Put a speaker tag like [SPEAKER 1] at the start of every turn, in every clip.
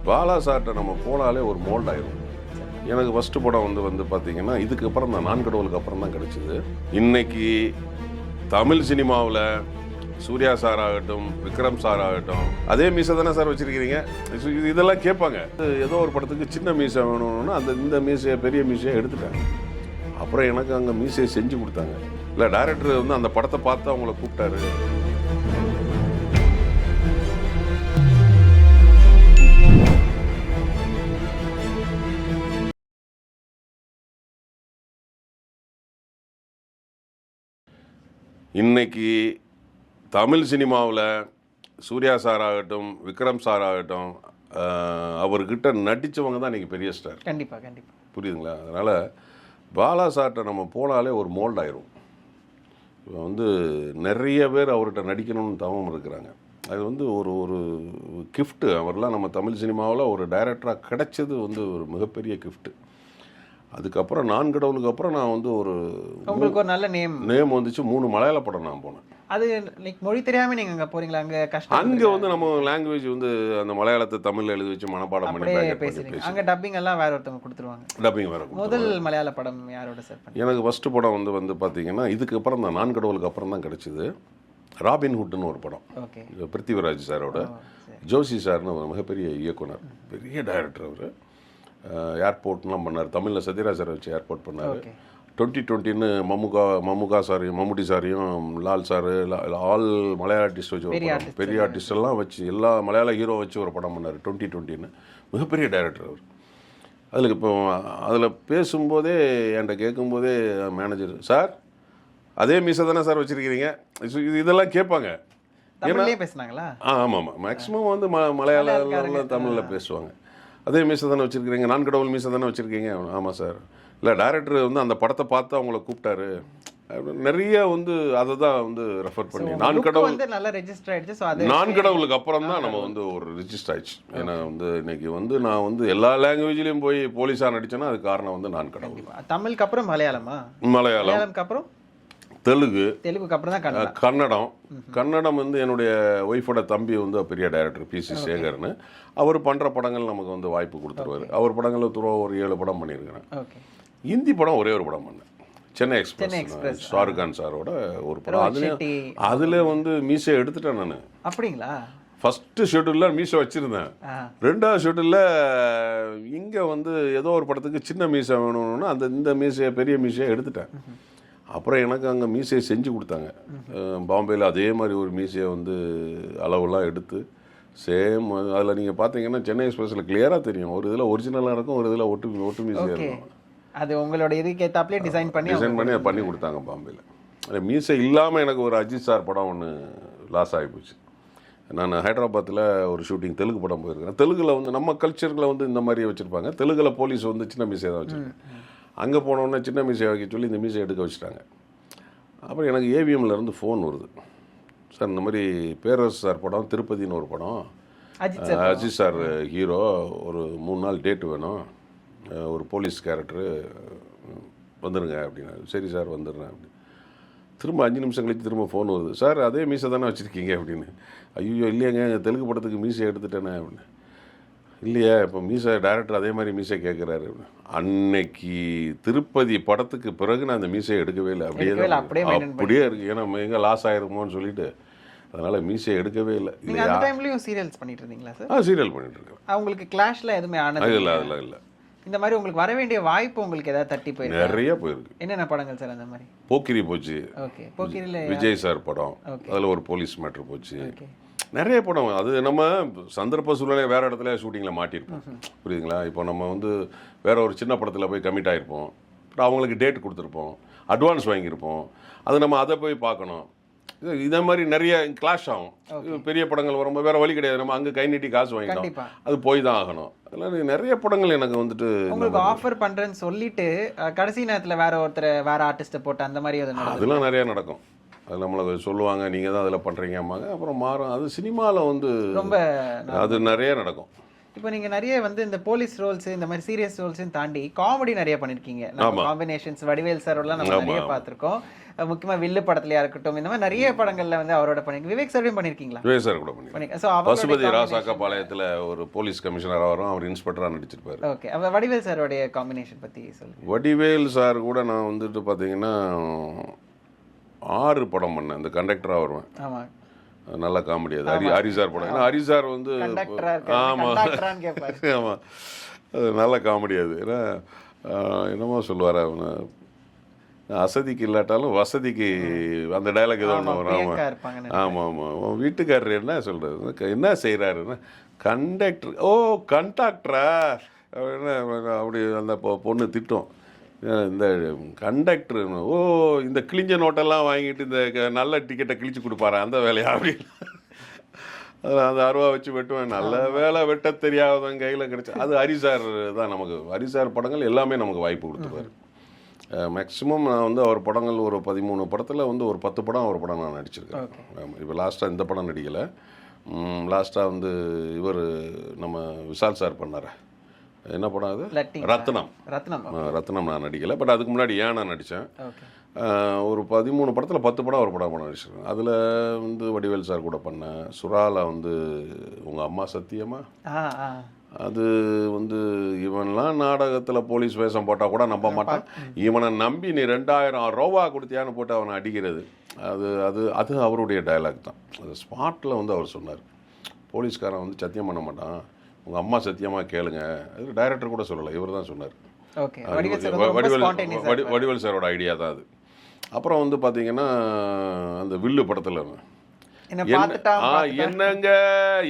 [SPEAKER 1] பாலா சார்கிட்ட நம்ம போனாலே ஒரு மோல்ட் ஆயிரும். எனக்கு ஃபஸ்ட்டு படம் வந்து பார்த்தீங்கன்னா இதுக்கப்புறம் தான் நான் கடவுளுக்கு அப்புறம் தான் கிடச்சிது. இன்னைக்கு தமிழ் சினிமாவில் சூர்யா சார் ஆகட்டும், விக்ரம் சார் ஆகட்டும், அதே மீசை தானே சார் வச்சுருக்கிறீங்க, இதெல்லாம் கேட்பாங்க. ஏதோ ஒரு படத்துக்கு சின்ன மீசை வேணும்னா இந்த மீசையை பெரிய மீசையை எடுத்துட்டாங்க. அப்புறம் எனக்கு அங்கே மீசையை செஞ்சு கொடுத்தாங்க. இல்லை, டைரக்டர் வந்து அந்த படத்தை பார்த்து அவங்கள கூப்பிட்டாரு. இன்னைக்கு தமிழ் சினிமாவில் சூர்யா சார் ஆகட்டும், விக்ரம் சார் ஆகட்டும், அவர்கிட்ட நடித்தவங்க தான் இன்றைக்கி பெரிய ஸ்டார்.
[SPEAKER 2] கண்டிப்பாக கண்டிப்பாக
[SPEAKER 1] புரியுதுங்களா? அதனால் பாலா சார்கிட்ட நம்ம போனாலே ஒரு மோல்ட் ஆயிரும். இப்போ வந்து நிறைய பேர் அவர்கிட்ட நடிக்கணும்னு தவம் இருக்கிறாங்க. அது வந்து ஒரு கிஃப்ட்டு. அவர்லாம் நம்ம தமிழ் சினிமாவில் ஒரு டைரக்டராக கிடைச்சது வந்து ஒரு மிகப்பெரிய கிஃப்ட்டு. அதுக்கப்புறம் நான் கடவுளுக்கு அப்புறம் நான் வந்து
[SPEAKER 2] உங்களுக்கு ஒரு நல்ல
[SPEAKER 1] நேம் வந்துச்சு. 3 மலையாள படம் நான் போனேன்.
[SPEAKER 2] அது லைக் மொழி தெரியாமல் நீங்கள் அங்கே போகிறீங்களா? அங்கே கஷ்டம்.
[SPEAKER 1] அங்கே வந்து நம்ம லாங்குவேஜ் வந்து அந்த மலையாளத்தை தமிழில் எழுதி வச்சு மனப்பாடம் பண்ணி
[SPEAKER 2] பேசுறீங்க. அங்கே டப்பிங் எல்லாம் வேற ஒருத்தவங்க கொடுத்துருவாங்க.
[SPEAKER 1] டப்பிங் வேற. முதல்
[SPEAKER 2] மலையாள படம் யாரோட சார் பண்ணீங்க?
[SPEAKER 1] எனக்கு ஃபஸ்ட்டு படம் வந்து பார்த்தீங்கன்னா இதுக்கப்புறம் தான் நான் கடவுளுக்கு அப்புறம் தான் கிடச்சிது. ராபின் ஹுட்னு ஒரு படம்.
[SPEAKER 2] ஓகே.
[SPEAKER 1] பிருத்திவிராஜ் சாரோட. ஜோஷி சார்னு ஒரு மிகப்பெரிய இயக்குனர், பெரிய டைரக்டர். அவர் ஏர்போர்ட்லாம் பண்ணார். தமிழில் சத்யராஜ் சாரை வச்சு ஏர்போர்ட் பண்ணார். 2020ன்னு மம்முகா சாரையும் மம்முட்டி சாரையும் லால் சார் ஆல் மலையாள ஆர்டிஸ்ட் வச்சு ஒரு படம், பெரிய ஆர்டிஸ்டெல்லாம் வச்சு எல்லா மலையாள ஹீரோ வச்சு ஒரு படம் பண்ணார் 2020ன்னு. மிகப்பெரிய டைரக்டர் அவர். அதில் இப்போ அதில் பேசும்போதே என்கிட்ட கேட்கும்போதே மேனேஜர், சார் அதே மீசை தானே சார் வச்சுருக்கிறீங்க, இதெல்லாம் கேட்பாங்க.
[SPEAKER 2] ஏன்னா பேசுனாங்களா?
[SPEAKER 1] ஆமாம், மேக்ஸிமம் வந்து மலையாள தமிழில் பேசுவாங்க. அதே மீசை தானே வச்சுருக்கிறீங்க, நான் கடவுள் மீசை தானே வச்சுருக்கீங்க. ஆமாம் சார். இல்லை, டைரக்டர் வந்து அந்த படத்தை பார்த்து அவங்கள கூப்பிட்டாரு. நிறைய வந்து அதை தான் வந்து ரெஃபர் பண்ணி நான் கடவுளுக்கு அப்புறம் தான் நம்ம வந்து ஒரு ரிஜிஸ்டர் ஆயிடுச்சு. ஏன்னா வந்து இன்னைக்கு வந்து நான் வந்து எல்லா லாங்குவேஜ்லேயும் போய் போலீஸாக நடித்தேன்னா அது காரணம் வந்து நான் கடவுள்.
[SPEAKER 2] தமிழுக்கு அப்புறம் மலையாளம் அப்புறம் தெலுங்குக்கு அப்புறம் தான் கன்னடம் வந்து என்னுடைய ஒய்ஃபோட தம்பி வந்து பெரிய டைரக்டர் PC சேகர்னு. அவர் பண்ணுற படங்கள் நமக்கு வந்து வாய்ப்பு கொடுத்துருவாரு. அவர் படங்களில் ஒரு 7 படம் பண்ணியிருக்கிறேன். ஹிந்தி படம் ஒரே ஒரு படம் பண்ணேன், சென்னை எக்ஸ்பிரஸ், ஷாருக் கான் சாரோட ஒரு படம். அதில் வந்து மீசை எடுத்துட்டேன் நான். அப்படிங்களா?
[SPEAKER 1] ஃபஸ்ட்டு ஷெட்யூலில் மீசை வச்சுருந்தேன். 2வது ஷெட்யூலில் இங்கே வந்து ஏதோ ஒரு படத்துக்கு சின்ன மீசை வேணும்னா இந்த மீசையை பெரிய மீசையை எடுத்துட்டேன். அப்புறம் எனக்கு அங்கே மீசையை செஞ்சு கொடுத்தாங்க. பாம்பேயில் அதே மாதிரி ஒரு மீசையை வந்து அளவுலாம் எடுத்து சேம் அதில் நீங்கள் பார்த்தீங்கன்னா சென்னை எக்ஸ்பிரஸில் கிளியராக தெரியும். ஒரு இதில் ஒரிஜினலாக இருக்கும், ஒரு இதில் ஒட்டு மீசையாக இருக்கும்.
[SPEAKER 2] அது உங்களோட இதுக்கு ஏற்றாப்லேயே டிசைன் பண்ணி
[SPEAKER 1] அதை பண்ணி கொடுத்தாங்க பாம்பேயில். அது மீசை இல்லாமல் எனக்கு ஒரு அஜித் சார் படம் ஒன்று லாஸ் ஆகிப்போச்சு. நான் ஹைதராபாத்தில் ஒரு ஷூட்டிங் தெலுங்கு படம் போயிருக்கேன். தெலுங்கில் வந்து நம்ம கல்ச்சரில் வந்து இந்த மாதிரி வச்சுருப்பாங்க. தெலுங்கில் போலீஸ் வந்து சின்ன மீசையை தான் வச்சுருக்கேன். அங்கே போனோடனே சின்ன மீசை வைக்க சொல்லி இந்த மீசை எடுக்க வச்சுட்டாங்க. அப்புறம் எனக்கு AVMலேருந்து ஃபோன் வருது, சார் இந்த மாதிரி பேரரசு சார் படம் திருப்பதின்னு ஒரு படம், அஜித் சார் ஹீரோ, ஒரு 3 நாள் டேட்டு வேணும், ஒரு போலீஸ் கேரக்டரு, வந்துடுங்க அப்படின்னா. சரி சார் வந்துடுறேன் அப்படி. திரும்ப 5 நிமிஷம் கழிச்சு திரும்ப ஃபோன் வருது, சார் அதே மீசை தானே வச்சுருக்கீங்க அப்படின்னு. ஐயோ இல்லையாங்க, தெலுங்கு படத்துக்கு மீசை எடுத்துட்டேனே அப்படின்னு. இல்லையா, இப்போ மீசை டைரக்டர் அதே மாதிரி மீசை கேட்குறாரு. அன்னைக்கு திருப்பதி படத்துக்கு பிறகு நான் அந்த மீசையை எடுக்கவே இல்லை. அப்படியே இருக்கு. ஏன்னா எங்கே லாஸ் ஆயிருமோன்னு சொல்லிட்டு அதனால மீசையை எடுக்கவே இல்லை.
[SPEAKER 2] சீரியல்ஸ் பண்ணிட்டு இருந்தீங்களா சார்?
[SPEAKER 1] சீரியல் பண்ணிட்டு இருக்கேன்.
[SPEAKER 2] உங்களுக்கு கிளாஷ்ல எதுவுமே ஆனது
[SPEAKER 1] இல்லை? அதெல்லாம் இல்லை.
[SPEAKER 2] இந்த மாதிரி உங்களுக்கு வர வேண்டிய வாய்ப்பு உங்களுக்கு ஏதாவது தட்டி போயிருக்கு?
[SPEAKER 1] நிறைய போயிருக்கு.
[SPEAKER 2] என்னென்ன படங்கள் சார் அந்த மாதிரி?
[SPEAKER 1] போக்கிரி போச்சு.
[SPEAKER 2] ஓகே. போக்கிரியில்
[SPEAKER 1] விஜய் சார் படம், அதில் ஒரு போலீஸ் மேட்ரு போச்சு. நிறைய படம். அது நம்ம சந்தர்ப்ப சூழ்நிலை வேறு இடத்துல ஷூட்டிங்கில் மாட்டியிருப்போம். புரியுதுங்களா? இப்போ நம்ம வந்து வேற ஒரு சின்ன படத்தில் போய் கமிட் ஆகிருப்போம். அப்புறம் அவங்களுக்கு டேட் கொடுத்துருப்போம், அட்வான்ஸ் வாங்கியிருப்போம். அது நம்ம அதை போய் பார்க்கணும். இதே மாதிரி நிறைய கிளாஷ் ஆகும். பெரிய படங்கள் வரும்போது வேறு வழி கிடையாது, நம்ம அங்கே கை நீட்டி காசு வாங்கிட்டோம், அது போய் தான் ஆகணும். அதெல்லாம் நிறைய படங்கள் எனக்கு வந்துட்டு
[SPEAKER 2] உங்களுக்கு ஆஃபர் பண்ணுறேன்னு சொல்லிட்டு கடைசி நேரத்தில் வேற ஆர்டிஸ்ட்டை போட்டு அந்த மாதிரி
[SPEAKER 1] அதெல்லாம் நிறையா நடக்கும். அது நம்மளை சொல்லுவாங்க, நீங்கள் தான் அதில் பண்ணுறீங்கம்மாங்க, அப்புறம் மாறும். அது சினிமாவில் வந்து ரொம்ப அது நிறைய நடக்கும்.
[SPEAKER 3] இப்போ நீங்க நிறைய வந்து இந்த போலீஸ் ரோல்ஸ் இந்த மாதிரி சீரியஸ் ரோல்ஸையும் தாண்டி காமெடி நிறைய பண்ணிருக்கீங்க. நம்ம காம்பினேஷன்ஸ் வடிவேல் சாரோடலாம் நம்ம நிறைய பார்த்திருக்கோம். முக்கியமா வில்லு படத்துலயா இருக்கட்டும், இந்த மாதிரி நிறைய படங்கள்ல வந்து அவரோட பண்ணிருக்கீங்க. விவேக் சாரையும் பண்ணிருக்கீங்களா?
[SPEAKER 1] விவேக் சார் கூட பண்ணிருக்கேன்.
[SPEAKER 3] சோ
[SPEAKER 1] பசுபதி ராசாக்காபாளையத்துல ஒரு போலீஸ் கமிஷனரா வரும், அவர் இன்ஸ்பெக்டரா நடிச்சிருப்பாரு.
[SPEAKER 3] ஓகே, அப்ப வடிவேல் சாரோட காம்பினேஷன் பத்தி சொல்லுங்க.
[SPEAKER 1] வடிவேல் சார் கூட நான் வந்துட்டு பாத்தீங்கன்னா 6 படம் பண்ணேன். இந்த கண்டக்டரா வருவேன்.
[SPEAKER 3] ஆமா,
[SPEAKER 1] நல்ல காமெடி. அது ஹரிசார் படம். ஏன்னா ஹரிசார் வந்து ஆமா ஆமா, அது நல்ல காமெடி. அது ஏன்னா என்னமோ சொல்லுவார், அவனு அசதிக்கு இல்லாட்டாலும் வசதிக்கு அந்த டைலாக் ஏதோ ஒன்று வரும். ஆமாம் ஆமாம் ஆமாம். உன் வீட்டுக்காரர் என்ன சொல்கிறது, என்ன செய்கிறாருன்னா கண்டக்டர், ஓ கண்டாக்டரா அப்படின்னா அப்படி அந்த பொண்ணு திட்டம். இந்த கண்டக்டர், ஓ இந்த கிழிஞ்ச நோட்டெல்லாம் வாங்கிட்டு இந்த நல்ல டிக்கெட்டை கிழிச்சு கொடுப்பாரு அந்த வேலையா அப்படின்னு அந்த அருவா வச்சு வெட்டுவேன். நல்ல வேலை வெட்ட தெரியாதவன் கையில் கிடைச்சா அது ஹரிசார் தான். நமக்கு ஹரிசார் படங்கள் எல்லாமே நமக்கு வாய்ப்பு கொடுத்துருவாரு. மேக்ஸிமம் நான் வந்து அவர் படங்கள் ஒரு 13 படத்தில் வந்து ஒரு 10 படம் அவர் படம் நான் நடிச்சிருக்கேன். ஆமாம், இப்போ லாஸ்ட்டாக இந்த படம் நடிக்கலை. லாஸ்ட்டாக வந்து இவர் நம்ம விஷால் சார் பண்ணார், என்ன படம் அது, ரத்னம். ரத்னம் நான் நடிக்கலை, பட் அதுக்கு முன்னாடி ஏன் நான் நடித்தேன். ஒரு 13 படத்தில் 10 படம் ஒரு படம் நடிச்சிருக்கேன். அதில் வந்து வடிவேல் சார் கூட பண்ணேன். சுறாவில் வந்து உங்கள் அம்மா சத்தியமா, அது வந்து இவன்லாம் நாடகத்தில் போலீஸ் வேஷம் போட்டால் கூட நம்ப மாட்டான், இவனை நம்பி நீ 2000 ரூபா கொடுத்தியான்னு போட்டு அவனை அடிக்கிறது. அது அது அது அவருடைய டைலாக் தான். அது ஸ்பாட்டில் வந்து அவர் சொன்னார், போலீஸ்காரன் வந்து சத்தியம் பண்ண மாட்டான், உங்கள் அம்மா சத்தியமாக கேளுங்க. அது டைரக்டர் கூட சொல்லலை, இவர் தான் சொன்னார். வடிவேல் சாரோட ஐடியா தான் அது. அப்புறம் வந்து பார்த்தீங்கன்னா அந்த வில்லு படத்தில் என்னங்க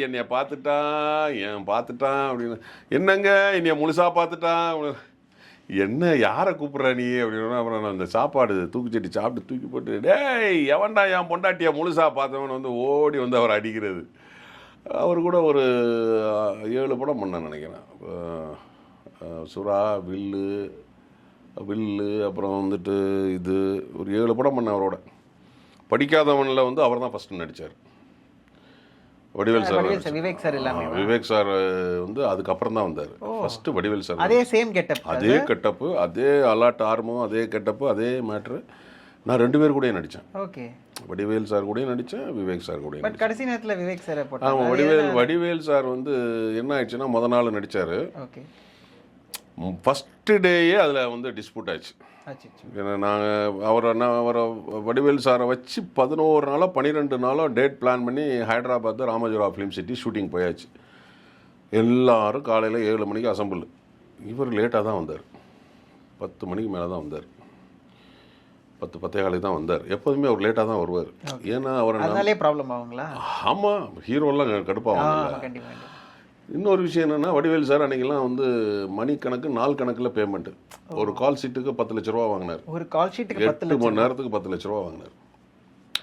[SPEAKER 1] என்னைய பார்த்துட்டான் அப்படின்னு, என்னங்க என்னைய முழுசா பார்த்துட்டான், என்ன யாரை கூப்பிட்ற நீ அப்படின்னா, அப்புறம் நான் அந்த சாப்பாடு தூக்குச்சட்டி சாப்பிட்டு தூக்கி போட்டு, டேய் எவன்டா என் பொண்டாட்டியை முழுசா பார்த்தவன் வந்து ஓடி வந்து அவர் அடிக்கிறது. அவர் கூட ஒரு 7 படம் பண்ணேன்னு நினைக்கிறேன். சுறா, வில்லு அப்புறம் வந்துட்டு இது ஒரு 7 படம் பண்ணேன் அவரோட. படிக்காதவனில் வந்து அவர் தான் ஃபஸ்ட்டு நடித்தார், வடிவேல் சார். விவேக் சார் வந்து அதுக்கப்புறம் தான் வந்தார். ஃபஸ்ட்டு வடிவேல் சார், அதே கெட்டப்பு, அதே அலாட் ஆர்மோ, அதே கெட்டப்பு, அதே மேட்ரு. நான் 2 பேர் கூட நடித்தேன். ஓகே, வடிவேல் சார் கூட நடித்தேன், விவேக் சார் கூட. பட் கடைசி நேரத்தில் விவேக் சார் போட்டாங்க. ஆமாம், வடிவேல் சார் வந்து என்ன ஆயிடுச்சுன்னா முதல் நாள் நடித்தார். ஓகே, ஃபஸ்ட்டு டேயே அதில் வந்து டிஸ்பியூட் ஆச்சு. ஏன்னா நாங்கள் அவரை வடிவேல் சாரை வச்சு 11 நாளோ 12 நாளோ டேட் பிளான் பண்ணி ஹைதராபாத் ராமஜோரா ஃபிலிம் சிட்டி ஷூட்டிங் போயாச்சு. எல்லோரும் காலையில் 7 மணிக்கு அசம்பிள். இவர் லேட்டாக தான் வந்தார், 10 மணிக்கு மேலே தான் வந்தார், 10-10:15 தான் வந்தார். எப்போதுமே அவர் லேட்டாக தான் வருவார். ஏன்னா அவர் ப்ராப்ளம் ஆகுங்களா? ஆமாம், ஹீரோலாம் கடுப்பாக. இன்னொரு விஷயம் என்னென்னா, வடிவேல் சார் அன்றைக்கெல்லாம் வந்து மணிக்கணக்கு நாள் கணக்கில் பேமெண்ட்டு. ஒரு கால் ஷீட்டுக்கு 10 லட்ச ரூபா வாங்கினார். ஒரு கால் ஷீட்டுக்கு 8 மணி நேரத்துக்கு 10 லட்ச ரூபா வாங்கினார்.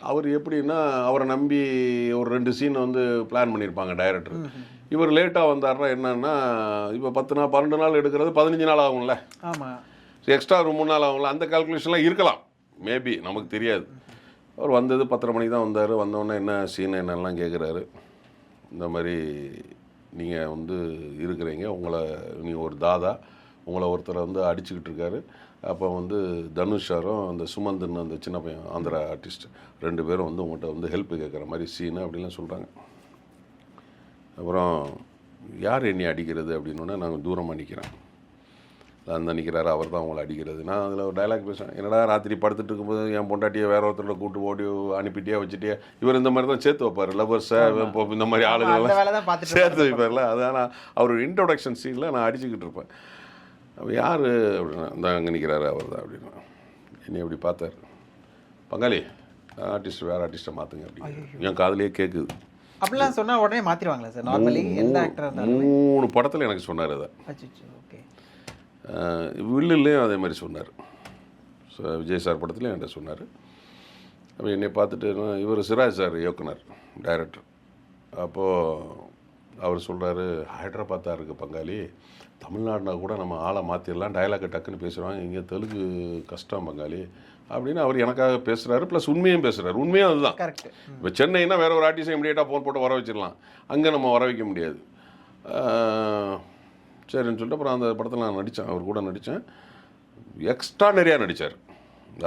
[SPEAKER 1] அவர் எப்படின்னா, அவரை நம்பி ஒரு 2 சீன் வந்து பிளான் பண்ணியிருப்பாங்க டைரக்டர். இவர் லேட்டாக வந்தார்னா என்னன்னா, இப்போ 10 நாள் 12 நாள் எடுக்கிறது 15 நாள் ஆகும்ல. ஆமாம், எக்ஸ்ட்ரா ஒரு 3 நாள் ஆகும்ல. அந்த கால்குலேஷன்லாம் இருக்கலாம், மேபி, நமக்கு தெரியாது. அவர் வந்தது 10:30 மணிக்கு தான் வந்தார். வந்தோடனே என்ன சீன் என்னெல்லாம் கேட்குறாரு. இந்த மாதிரி நீங்கள் வந்து இருக்கிறீங்க, நீங்கள் ஒரு தாதா, உங்களை ஒருத்தரை வந்து அடிச்சுக்கிட்டு இருக்காரு. அப்போ வந்து தனுஷாரும் அந்த சுமந்தன் அந்த சின்ன பையன் ஆந்திரா ஆர்டிஸ்ட் 2 பேரும் வந்து உங்கள்கிட்ட வந்து ஹெல்ப் கேட்குற மாதிரி சீனு அப்படின்லாம் சொல்கிறாங்க. அப்புறம் யார் என்னை அடிக்கிறது அப்படின்னோடனே நாங்கள் தூரமாக நிற்கிறேன். அந்த நிற்கிறாரு, அவர் தான் உங்களை அடிக்கிறது. நான் அதில் ஒரு டைலாக் பேசுவேன், என்னடா ராத்திரி படுத்துட்டு இருக்கும்போது என் பொண்டாட்டியை வேற ஒருத்தரோட கூட்டு ஓடி அனுப்பிட்டியா வச்சுட்டியா. இவர் இந்த மாதிரி தான் சேர்த்து வைப்பார், லவர்ஸை இந்த மாதிரி ஆளுங்கள்லாம் சேர்த்து வைப்பார்ல. அதனால் அவர் இன்ட்ரோடக்ஷன் சீனில் நான் அடிச்சுக்கிட்டு இருப்பேன். அப்போ யார் அப்படின்னா, இந்த அங்கே நிற்கிறாரு அவர் தான் அப்படின்னா. என்னை அப்படி பார்த்தார், பங்காளி ஆர்டிஸ்ட் வேறு ஆர்டிஸ்ட்டை மாற்றுங்க அப்படின்னு என் காதுலேயே கேட்குது.
[SPEAKER 3] அப்படிலாம் சொன்னால் உடனே மாற்றிடுவாங்களா சார்? நார்மலி எந்த ஆக்டர்
[SPEAKER 1] 3 படத்தில் எனக்கு சொன்னார் அதை. வில்லுலேயும் அதே மாதிரி சொன்னார். விஜய் சார் படத்துலையும் என்கிட்ட சொன்னார். அப்போ என்னை பார்த்துட்டு, இவர் சிராஜ் சார் இயக்குனர், டைரக்டர். அப்போது அவர் சொல்கிறாரு, ஹைதராபாத்தாக இருக்குது பங்காளி, தமிழ்நாடுனா கூட நம்ம ஆளை மாற்றிடலாம், டைலாக்கை டக்குன்னு பேசுகிறாங்க, இங்கே தெலுங்கு கஷ்டம் பங்காளி அப்படின்னு அவர் எனக்காக பேசுகிறாரு. ப்ளஸ் உண்மையும் பேசுகிறாரு. உண்மையும் அதுதான். இப்போ சென்னைனா வேறு ஒரு ஆர்டிஸ்ட் இமீடியட்டாக ஃபோன் போட்டு வர வச்சிடலாம், அங்கே நம்ம வர வைக்க முடியாது. சரின்னு சொல்லிட்டு அப்புறம் அந்த படத்தில் நான் நடித்தேன், அவர் கூட நடித்தேன். எக்ஸ்ட்ரானரியாக நடித்தார்,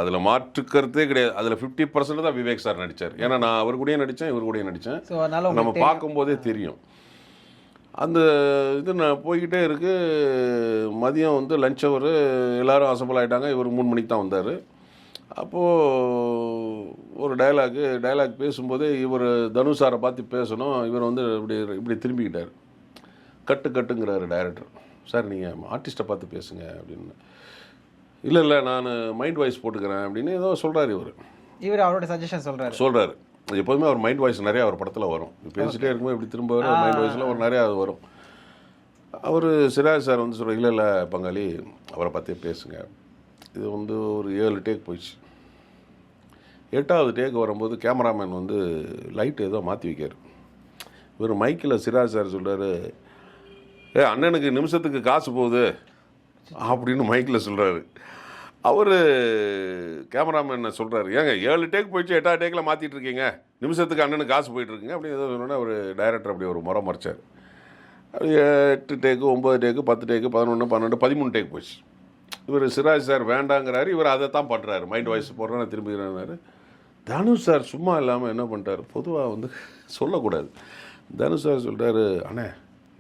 [SPEAKER 1] அதில் மாற்றுக்கிறதே கிடையாது. அதில் 50% தான் விவேக் சார் நடித்தார். ஏன்னா நான் அவர் கூடயே நடித்தேன், இவர் கூடயே நடித்தேன்.
[SPEAKER 3] ஸோ அதனால
[SPEAKER 1] நம்ம பார்க்கும்போதே தெரியும். அந்த இது நான் போய்கிட்டே இருக்கு. மதியம் வந்து லஞ்ச் ஹவர், எல்லோரும் அசம்பிள் ஆகிட்டாங்க. இவர் 3 மணிக்கு தான் வந்தார். அப்போது ஒரு டைலாக் பேசும்போதே இவர் தனுஷ் சாரை பார்த்து பேசணும். இவர் வந்து இப்படி திரும்பிக்கிட்டார். கட்டுங்கிறாரு டைரக்டர். சார் நீங்கள் ஆர்டிஸ்ட்டை பார்த்து பேசுங்க அப்படின்னு. இல்லை நான் மைண்ட் வாய்ஸ் போட்டுக்கிறேன் அப்படின்னு ஏதோ சொல்கிறார்.
[SPEAKER 3] இவர் அவரோட சஜஷன் சொல்கிறாரு.
[SPEAKER 1] எப்போதுமே அவர் மைண்ட் வாய்ஸ் நிறையா அவர் படத்தில் வரும். பேசிகிட்டே இருக்கும்போது இப்படி திரும்ப வரும், மைண்ட் வாய்ஸில் ஒரு நிறையா அது வரும். அவர் சிராஜ் சார் வந்து சொல்கிறார், இல்லை பங்காளி அவரை பார்த்தே பேசுங்க. இது வந்து ஒரு 7 டேக் போயிடுச்சு. 8வது டேக் வரும்போது கேமராமேன் வந்து லைட் ஏதோ மாற்றி வைக்கார். இவர் மைக்கில் சிராஜ் சார் சொல்கிறாரு, அண்ணனுக்கு நிமிஷத்துக்கு காசு போகுது அப்படின்னு மைக்கில் சொல்கிறாரு. அவர் கேமராமேன் சொல்கிறாரு, ஏங்க 7 டேக் போயிடுச்சு, 8வது டேக்கில் மாற்றிட்டு இருக்கீங்க, நிமிஷத்துக்கு அண்ணனுக்கு காசு போயிட்டுருக்குங்க அப்படின்னு ஏதோ சொன்னோன்னா அவர் டைரக்டர் அப்படி ஒரு முறை மறைச்சார். 8 டேக்கு, 9 டேக்கு, 10 டேக்கு, 11, 12, 13 டேக் போயிடுச்சு. இவர் சிராஜ் சார் வேண்டாங்கிறாரு. இவர் அதை தான் பண்ணுறாரு, மைண்ட் வாய்ஸ் போடுறேன்னு திரும்பிக்கிறாரு. தனுஷ் சார் சும்மா இல்லாமல் என்ன பண்ணிட்டார், பொதுவாக வந்து சொல்லக்கூடாது. தனுஷ் சார் சொல்கிறாரு, அண்ணே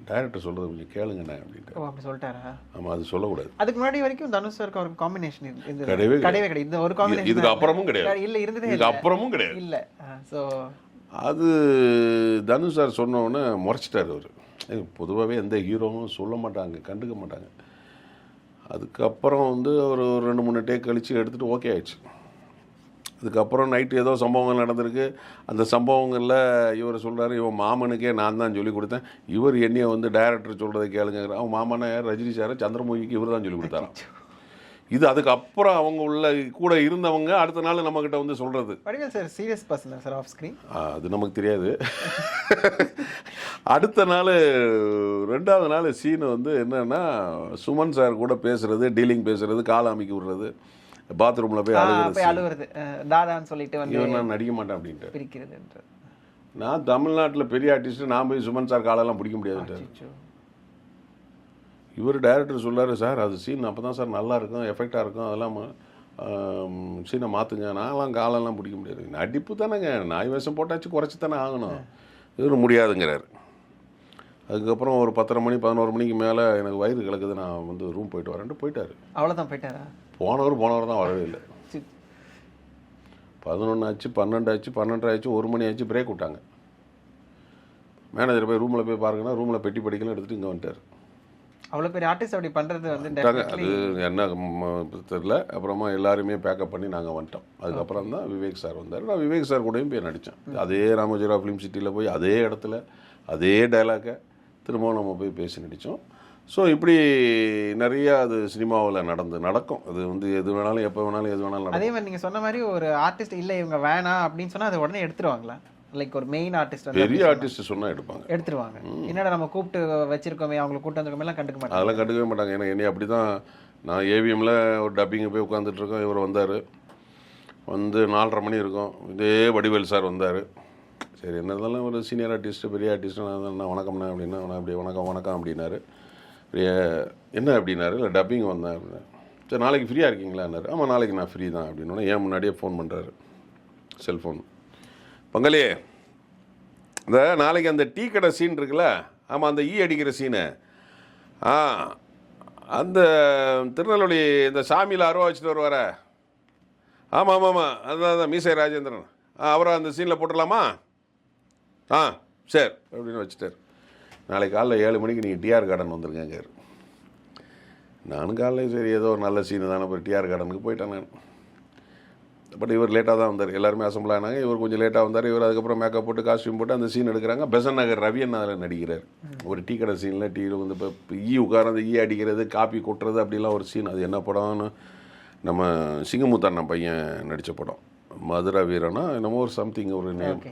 [SPEAKER 1] டைரக்டர் சொல்கிறது கொஞ்சம் கேளுங்கண்ணே அப்படின்ட்டு.
[SPEAKER 3] அப்படி சொல்லிட்டாரா?
[SPEAKER 1] ஆமாம், அது சொல்லக்கூடாது.
[SPEAKER 3] அதுக்கு முன்னாடி வரைக்கும் தனுஷ் சாருக்கு ஒரு காம்பினேஷன்
[SPEAKER 1] கிடையவே
[SPEAKER 3] கிடையாது. இந்த ஒரு காம்பினேஷன்
[SPEAKER 1] இதுக்கு அப்புறமும் கிடையாது.
[SPEAKER 3] இல்லை, இருந்ததே
[SPEAKER 1] இதுக்கு அப்புறமும் கிடையாது.
[SPEAKER 3] இல்லை. ஸோ
[SPEAKER 1] அது தனுஷ் சார் சொன்னோன்னே முறைச்சிட்டார் அவர். பொதுவாகவே எந்த ஹீரோவும் சொல்ல மாட்டாங்க, கண்டுக்க மாட்டாங்க. அதுக்கப்புறம் வந்து ஒரு 2-3 டேக் கழித்து எடுத்துகிட்டு ஓகே ஆயிடுச்சு. அதுக்கப்புறம் நைட்டு ஏதோ சம்பவங்கள் நடந்திருக்கு. அந்த சம்பவங்களில் இவர் சொல்கிறாரு, இவன் மாமனுக்கே நான் தான் சொல்லி கொடுத்தேன், இவர் என்னையை வந்து டைரக்டர் சொல்கிறத கேளுங்கிற. அவன் மாமனை ரஜினி சார் சந்திரமுகிக்கு இவர் தான் சொல்லி கொடுத்தாராம். இது அதுக்கப்புறம் அவங்க உள்ள கூட இருந்தவங்க அடுத்த நாள் நம்மக்கிட்ட வந்து சொல்கிறது.
[SPEAKER 3] Vadivel sir serious person sir off screen,
[SPEAKER 1] அது நமக்கு தெரியாது. அடுத்த நாள் 2வது நாள் சீனு வந்து என்னன்னா, சுமன் சார் கூட பேசுகிறது, டீலிங் பேசுகிறது, கால் அமைக்கி விடுறது, பாத்ரூமில் போய்
[SPEAKER 3] அழுகுறது, தாதான்னு சொல்லிட்டு வந்து
[SPEAKER 1] இவர் நான் நடிக்க மாட்டேன் அப்படின்ட்டு
[SPEAKER 3] பிரிக்கிறது.
[SPEAKER 1] நான் தமிழ்நாட்டில் பெரிய ஆர்டிஸ்ட்டு, நான் போய் சுமன் சார் காலெல்லாம் பிடிக்க முடியாதுன்ட்டு. இவர் டைரக்டர் சொல்லார், சார் அது சீன் அப்போ தான் சார் நல்லா இருக்கும், எஃபெக்டாக இருக்கும், அதெல்லாம் சீனை மாற்றுங்க. நான்லாம் காலெல்லாம் பிடிக்க முடியாது. நடிப்பு தானேங்க, நாய் வேஷம் போட்டாச்சு, குறைச்சி தானே ஆகணும். இவர் முடியாதுங்கிறார். அதுக்கப்புறம் ஒரு 10:30 மணி 11 மணிக்கு மேலே எனக்கு வயிறு கலக்குது, நான் வந்து ரூம் போயிட்டு வரேன்ட்டு போயிட்டார்.
[SPEAKER 3] அவ்வளோதான் போயிட்டாரா? போனவர்
[SPEAKER 1] தான் வரவே இல்லை. 11 ஆச்சு, 12 ஆச்சு, 12:30 ஆச்சு, 1 மணி ஆச்சு, பிரேக் விட்டாங்க. மேனேஜர் போய் ரூமில் போய் பாருங்கன்னா ரூமில் பெட்டி படிக்கலாம் எடுத்துகிட்டு இங்கே வந்துட்டார்.
[SPEAKER 3] அவ்வளோ பெரிய ஆர்டிஸ்ட் அப்படி பண்ணுறது வந்து
[SPEAKER 1] அது என்ன தெரியல. அப்புறமா எல்லாருமே பேக்கப் பண்ணி நாங்கள் வந்துட்டோம். அதுக்கப்புறம் தான் விவேக் சார் வந்தார். நான் விவேக் சார் கூடயும் போய் நடித்தேன். அதே ராமோஜிராவ் ஃபிலிம் சிட்டியில் போய் அதே இடத்துல அதே டைலாக்கை திரும்பவும் நம்ம போய் பேசி நடித்தோம். ஸோ இப்படி நிறையா அது சினிமாவில் நடக்கும். அது வந்து எது வேணாலும் எப்போ வேணாலும் எது வேணாலும் நடக்கும்.
[SPEAKER 3] அதே மாதிரி நீங்கள் சொன்ன மாதிரி ஒரு ஆர்டிஸ்ட் இல்லை இவங்க வேணாம் அப்படின்னு சொன்னால் அதை உடனே எடுத்துருவாங்களா? லைக் ஒரு மெயின் ஆர்டிஸ்ட்,
[SPEAKER 1] பெரிய ஆர்டிஸ்ட் சொன்னால் எடுத்துருவாங்க.
[SPEAKER 3] என்னடா நம்ம கூப்பிட்டு வச்சிருக்கோமே, அவங்களை கூப்பிட்டு வந்திருக்கோமே கண்டுக்க மாட்டாங்க.
[SPEAKER 1] அதெல்லாம் கண்டுக்கவே மாட்டாங்க. ஏன்னா என்னை அப்படி தான், நான் ஏவிஎம்மில் ஒரு டப்பிங்கை போய் உட்காந்துட்ருக்கோம். இவர் வந்தார். வந்து 4:30 மணி இருக்கும். இதே வடிவேல் சார் வந்தார். சரி என்ன இருந்தாலும் ஒரு சீனியர் ஆர்டிஸ்ட்டு, பெரிய ஆர்டிஸ்ட்டு, நான் வணக்கம்ண்ணா அப்படின்னா, நான் அப்படி வணக்கம் அப்படின்னாரு. என்ன அப்படின்னாரு, இல்லை டப்பிங் வந்தேன் அப்படின்னா. சரி நாளைக்கு ஃப்ரீயாக இருக்கீங்களான்னாரு. ஆமாம் நாளைக்கு நான் ஃப்ரீ தான் அப்படின்னா, ஏன் முன்னாடியே ஃபோன் பண்ணுறாரு, செல்ஃபோன். பங்காளி இந்த நாளைக்கு அந்த டீ கடை சீன் இருக்குல்ல, ஆமாம் அந்த அடிக்கிற சீனு, அந்த திருநெல்வேலி இந்த சாமியில் அருவா வச்சுட்டு வருவார, ஆமாம் அதுதான் மீசை ராஜேந்திரன், அவரை அந்த சீனில் போட்டுடலாமா? சரி அப்படின்னு வச்சுட்டார். நாளைக்கு காலைல 7 மணிக்கு நீங்கள் டிஆர் கார்டன் வந்துருங்க. நானும் காலையில் சரி ஏதோ ஒரு நல்ல சீனு தானே, போய் டிஆர் கார்டனுக்கு போயிட்டேன் நான். பட் இவர் லேட்டாக தான் வந்தார். எல்லாருமே அசம்பிள் ஆனாங்க. இவர் கொஞ்சம் லேட்டாக வந்தார். இவர் அதுக்கப்புறம் மேக்கப் போட்டு காஸ்டியூம் போட்டு அந்த சீன் எடுக்கிறாங்க. பெசன் நகர் ரவியன் அதில் நடிக்கிறார். ஒரு டீ கடை சீனில் டீயில் வந்து இப்போ உட்கார்ந்து அடிக்கிறது, காப்பி கொட்டுறது அப்படிலாம் ஒரு சீன். அது என்ன படம்னு நம்ம சிங்கமுத்தண்ணன் பையன் நடித்த படம், மதுரை வீரனா என்னமோ ஒரு சம்திங் ஒரு நேம்.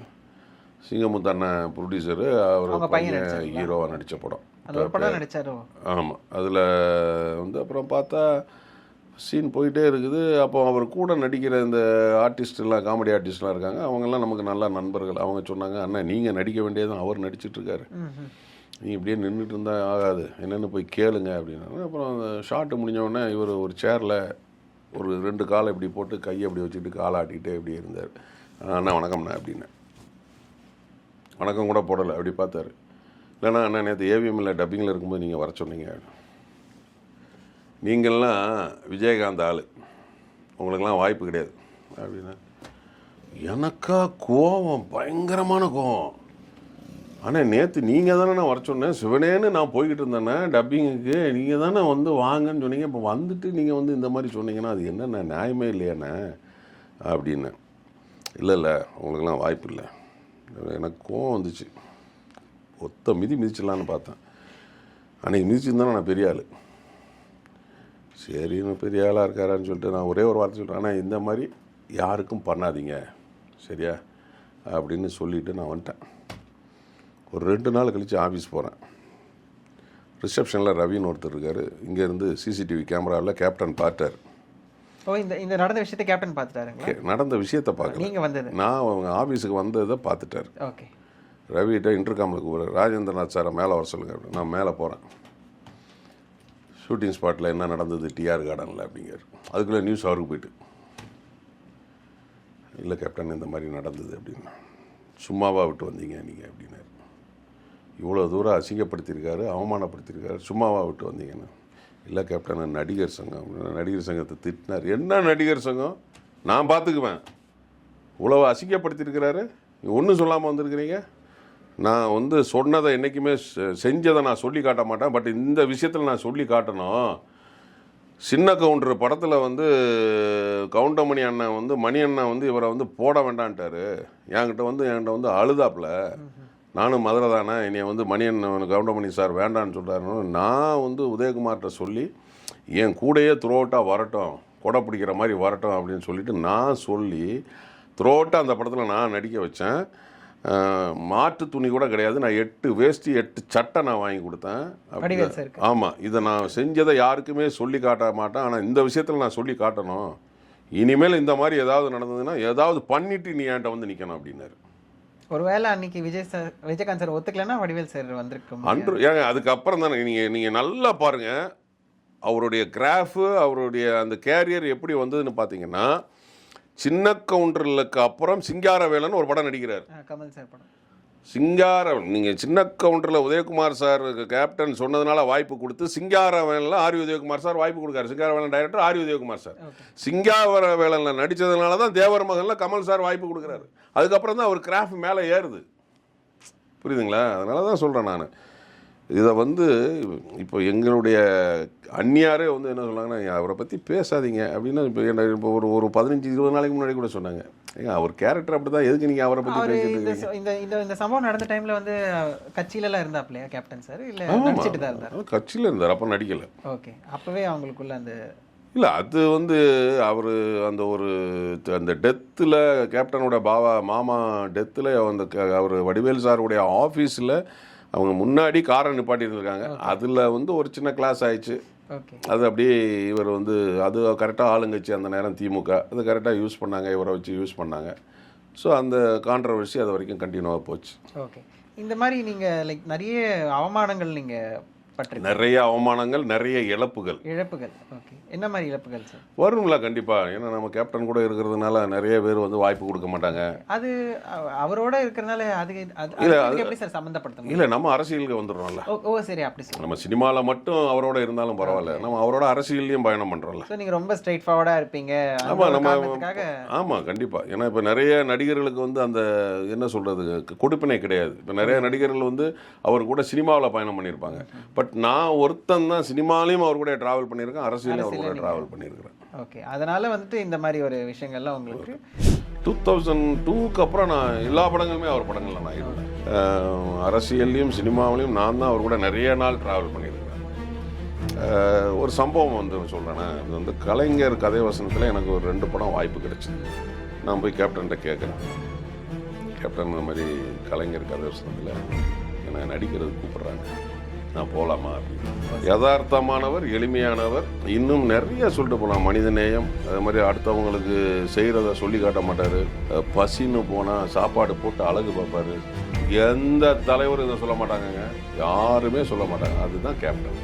[SPEAKER 1] சிங்கமுத்தண்ணன் ப்ரொடியூசரு, அவர் பையன் ஹீரோவாக நடித்த படம். ஆமாம். அதில் வந்து அப்புறம் பார்த்தா சீன் போயிட்டே இருக்குது. அப்போ அவர் கூட நடிக்கிற இந்த ஆர்டிஸ்ட்லாம், காமெடி ஆர்டிஸ்ட்லாம் இருக்காங்க. அவங்கெல்லாம் நமக்கு நல்ல நண்பர்கள். அவங்க சொன்னாங்க, அண்ணா நீங்கள் நடிக்க வேண்டியதும் அவர் நடிச்சிட்ருக்காரு, நீ இப்படியே நின்றுட்டு இருந்தால் ஆகாது, என்னென்னு போய் கேளுங்க அப்படின்னா. அப்புறம் அந்த ஷாட்டு முடிஞ்சோடனே இவர் ஒரு சேரில் ஒரு 2 காலை இப்படி போட்டு கையை அப்படி வச்சுக்கிட்டு காலை ஆட்டிக்கிட்டே இப்படி இருந்தார். அண்ணா வணக்கம்ண்ணா அப்படின்னு. வணக்கம் கூட போடலை, அப்படி பார்த்தாரு. இல்லைண்ணா அண்ணா நேற்று ஏவிஎம்மில் டப்பிங்கில் இருக்கும்போது நீங்கள் வர சொன்னீங்க, நீங்கள்லாம் விஜயகாந்த் ஆள், உங்களுக்கெல்லாம் வாய்ப்பு கிடையாது அப்படின்னா. எனக்கா கோவம், பயங்கரமான கோவம். ஆனால் நேற்று நீங்கள் தானே நான் வர சொன்னேன், சிவனேன்னு நான் போய்கிட்டு இருந்தேண்ணே டப்பிங்குக்கு, நீங்கள் தானே வந்து வாங்கன்னு சொன்னீங்க, இப்போ வந்துட்டு நீங்கள் வந்து இந்த மாதிரி சொன்னீங்கன்னா அது என்னண்ணே, நியாயமே இல்லையாண்ணே அப்படின்னு. இல்லை உங்களுக்கெல்லாம் வாய்ப்பு இல்லை. எனக்கு கோவம் வந்துச்சு, ஒத்த மிதிச்சிடலான்னு பார்த்தேன். அன்றைக்கி மிதிச்சிருந்தானே நான் பெரிய ஆள். சரி நான் பெரிய ஆளாக இருக்காரான்னு சொல்லிட்டு நான் ஒரே ஒரு வார்த்தை சொல்கிறேன், ஆனால் இந்த மாதிரி யாருக்கும் பண்ணாதீங்க சரியா அப்படின்னு சொல்லிவிட்டு நான் வந்துட்டேன். ஒரு 2 நாள் கழித்து ஆஃபீஸ் போகிறேன். ரிசப்ஷனில் ரவின்னு ஒருத்தர் இருக்கார். இங்கேருந்து சிசிடிவி கேமராவில் கேப்டன் பார்த்தார்.
[SPEAKER 3] ஓ, இந்த நடந்த விஷயத்தை கேப்டன் பார்த்துட்டாருங்க.
[SPEAKER 1] நடந்த விஷயத்தை பார்க்கல,
[SPEAKER 3] நீங்கள் வந்தது,
[SPEAKER 1] நான் அவங்க ஆஃபீஸுக்கு வந்ததை பார்த்துட்டார்.
[SPEAKER 3] ஓகே.
[SPEAKER 1] ரவிகிட்ட இன்டர்காமில் கூப்பிட்றாரு, ராஜேந்திரநாத் சாரை மேலே வர சொல்லுங்கள். நான் மேலே போகிறேன். ஷூட்டிங் ஸ்பாட்டில் என்ன நடந்தது டிஆர் கார்டனில் அப்படிங்கிறார். அதுக்குள்ளே நியூஸ் அவருக்கு போயிட்டு, இல்லை கேப்டன் இந்த மாதிரி நடந்தது அப்படின்னா. சும்மாவா விட்டு வந்தீங்க நீங்கள் அப்படின்னாரு. இவ்வளோ தூரம் அசிங்கப்படுத்தியிருக்காரு, அவமானப்படுத்தியிருக்காரு, சும்மாவா விட்டு வந்தீங்கன்னு. இல்லை கேப்டன் நடிகர் சங்கம். நடிகர் சங்கத்தை திட்டினார். என்ன நடிகர் சங்கம், நான் பார்த்துக்குவேன். இவ்வளோ அசிங்கப்படுத்தியிருக்கிறாரு, ஒன்றும் சொல்லாமல் வந்திருக்கிறீங்க. நான் வந்து சொன்னதை என்றைக்குமே செஞ்சதை நான் சொல்லி காட்ட மாட்டேன், பட் இந்த விஷயத்தில் நான் சொல்லி காட்டணும். சின்ன கவுண்டர் படத்தில் வந்து கவுண்டமணி அண்ணன் வந்து மணி அண்ணன் வந்து இவரை வந்து போட வேண்டான்ட்டார். என்கிட்ட வந்து அழுதாப்புல. நானும் மதுரை தானே, என்னை வந்து மணி அண்ணன் கவுண்டமணி சார் வேண்டான்னு சொல்கிறாருன்னு நான் வந்து உதயகுமார்கிட்ட சொல்லி என் கூடையே த்ரோட்டாக வரட்டும், கொடை பிடிக்கிற மாதிரி வரட்டும் அப்படின்னு சொல்லிட்டு நான் சொல்லி த்ரோட்டாக அந்த படத்தில் நான் நடிக்க வச்சேன். மாற்று துணி கூட கிடையாது, நான் 8 வேஷ்டி 8 சட்டை நான் வாங்கி கொடுத்தேன். ஆமாம், இதை நான் செஞ்சதை யாருக்குமே சொல்லி காட்ட மாட்டேன், ஆனால் இந்த விஷயத்தில் நான் சொல்லி காட்டணும். இனிமேல் இந்த மாதிரி ஏதாவது நடந்ததுன்னா ஏதாவது பண்ணிவிட்டு நீ என்கிட்ட வந்து நிற்கணும் அப்படின்னாரு.
[SPEAKER 3] ஒருவேளை அன்னைக்கு விஜயகாந்த் சார் ஒத்துக்கலன்னா வடிவேல் சார் வந்திருக்கும்
[SPEAKER 1] அன்று. ஏங்க அதுக்கப்புறம் தானே நீங்கள் நல்லா பாருங்கள், அவருடைய கிராஃபு, அவருடைய அந்த கேரியர் எப்படி வந்ததுன்னு பார்த்தீங்கன்னா, சின்ன கவுண்டர்களுக்கு அப்புறம் சிங்காரவேலன் ஒரு படம் நடிக்கிறார்.
[SPEAKER 3] கமல் சார் படம்
[SPEAKER 1] நீங்கள் சின்ன கவுண்டரில் உதயகுமார் சார் கேப்டன் சொன்னதுனால வாய்ப்பு கொடுத்து சிங்காரவேலனில் ஆர் உதயகுமார் சார் வாய்ப்பு கொடுக்காரு. Singaravelan director R Udhayakumar sir. சிங்காரவேலனில் நடித்ததுனால தான் தேவர் மகனில் கமல் சார் வாய்ப்பு கொடுக்குறாரு. அதுக்கப்புறம் தான் அவர் கிராஃப்ட் மேலே ஏறுது. புரியுதுங்களா? அதனால தான் சொல்கிறேன் நான். இதை வந்து இப்போ எங்களுடைய அந்நியாரே வந்து என்ன சொன்னாங்கன்னா, அவரை பற்றி பேசாதீங்க அப்படின்னா. இப்போ ஒரு 15-20 நாளைக்கு முன்னாடி கூட சொன்னாங்க, ஏங்க அவர் கேரக்டர் அப்படி தான், எதுக்கு நீங்கள் அவரை பற்றி பேசிட்டு
[SPEAKER 3] இந்த சம்பவம் நடந்த டைமில் வந்து கட்சியிலலாம் இருந்தாப்லையா கேப்டன் சார்? இல்லை நடிச்சிட்டு தான் இருந்தார்?
[SPEAKER 1] கட்சியில் இருந்தார், அப்போ நடிக்கலை.
[SPEAKER 3] ஓகே, அப்போவே அவங்களுக்குள்ள அந்த
[SPEAKER 1] இல்லை அது வந்து அவர் அந்த டெத்தில் கேப்டனோட மாமா டெத்தில் அவர் வடிவேல் சாருடைய ஆஃபீஸில் அவங்க முன்னாடி காரை நிப்பாட்டி இருந்திருக்காங்க. அதில் வந்து ஒரு சின்ன கிளாஸ் ஆயிடுச்சு. அது அப்படியே இவர் வந்து அது கரெக்டாக ஆளுங்கட்சி அந்த நேரம் திமுக அது கரெக்டாக யூஸ் பண்ணாங்க, இவரை வச்சு யூஸ் பண்ணாங்க. ஸோ அந்த கான்ட்ரவர்சி அது வரைக்கும் கண்டினியூவாக போச்சு.
[SPEAKER 3] ஓகே, இந்த மாதிரி நீங்கள் லைக் நிறைய அவமானங்கள் நீங்கள்
[SPEAKER 1] நிறைய அவமானங்கள், நிறைய இழப்புகள்.
[SPEAKER 3] ஓகே, என்ன மாதிரி இழப்புகள் சார்?
[SPEAKER 1] வரும்ல கண்டிப்பாக. ஏன்னா நம்ம கேப்டன் கூட இருக்கிறதுனால நிறைய பேர் வந்து வாய்ப்பு கொடுக்க மாட்டாங்க.
[SPEAKER 3] அது அவரோட இருக்கிறதுனால அது எப்படி சார் சம்மந்தப்படுத்த?
[SPEAKER 1] இல்லை, நம்ம அரசியலுக்கு வந்துடுறோம்ல.
[SPEAKER 3] ஓ சரி, அப்படி சார்.
[SPEAKER 1] நம்ம சினிமாவில் மட்டும் அவரோட இருந்தாலும் பரவாயில்ல, நம்ம அவரோட அரசியல்லையும் பயணம் பண்ணுறோம்ல.
[SPEAKER 3] ஸோ நீங்கள் ரொம்ப ஸ்ட்ரெயிட் ஃபார்வர்டாக இருப்பீங்க.
[SPEAKER 1] ஆமாம், நம்ம ஆமாம் கண்டிப்பாக. ஏன்னா இப்போ நிறைய நடிகர்களுக்கு வந்து அந்த என்ன சொல்கிறது கொடுப்பினை கிடையாது. இப்போ நிறைய நடிகர்கள் வந்து அவர் கூட சினிமாவில் பயணம் பண்ணியிருப்பாங்க. பட் நான் ஒருத்தன் தான் சினிமாலையும் அவர் கூட ட்ராவல் பண்ணியிருக்கேன், அரசியலையும் அவர் கூட ட்ராவல் பண்ணியிருக்கிறேன்.
[SPEAKER 3] ஓகே, அதனால வந்துட்டு இந்த மாதிரி ஒரு விஷயங்கள்லாம் உங்களுக்கு
[SPEAKER 1] 2002க்கு அப்புறம் நான் எல்லா படங்களுமே அவர் படங்களில் நான் இருந்தேன். அரசியல்லையும் சினிமாவிலையும் நான் தான் அவர் கூட நிறைய நாள் ட்ராவல் பண்ணியிருக்கிறேன். ஒரு சம்பவம் வந்து சொல்கிறேன்னா, இது வந்து கலைஞர் கதை வசனத்தில் எனக்கு ஒரு 2 படம் வாய்ப்பு கிடைச்சிது. நான் போய் கேப்டன்கிட்ட கேட்குறேன், கேப்டன் இந்த மாதிரி கலைஞர் கதை வசனத்தில் என்னை நடிக்கிறது கூப்பிட்றாங்க, நான் போகலாமா அப்படின்னு. யதார்த்தமானவர், எளிமையானவர், இன்னும் நிறைய சொல்லிட்டு போகலாம். மனிதநேயம், அது மாதிரி அடுத்தவங்களுக்கு செய்கிறத சொல்லி காட்ட மாட்டார். பசின்னு போனால் சாப்பாடு போட்டு அழகு பார்ப்பார். எந்த தலைவரும் இதை சொல்ல மாட்டாங்கங்க, யாருமே சொல்ல மாட்டாங்க. அதுதான் கேப்டன்.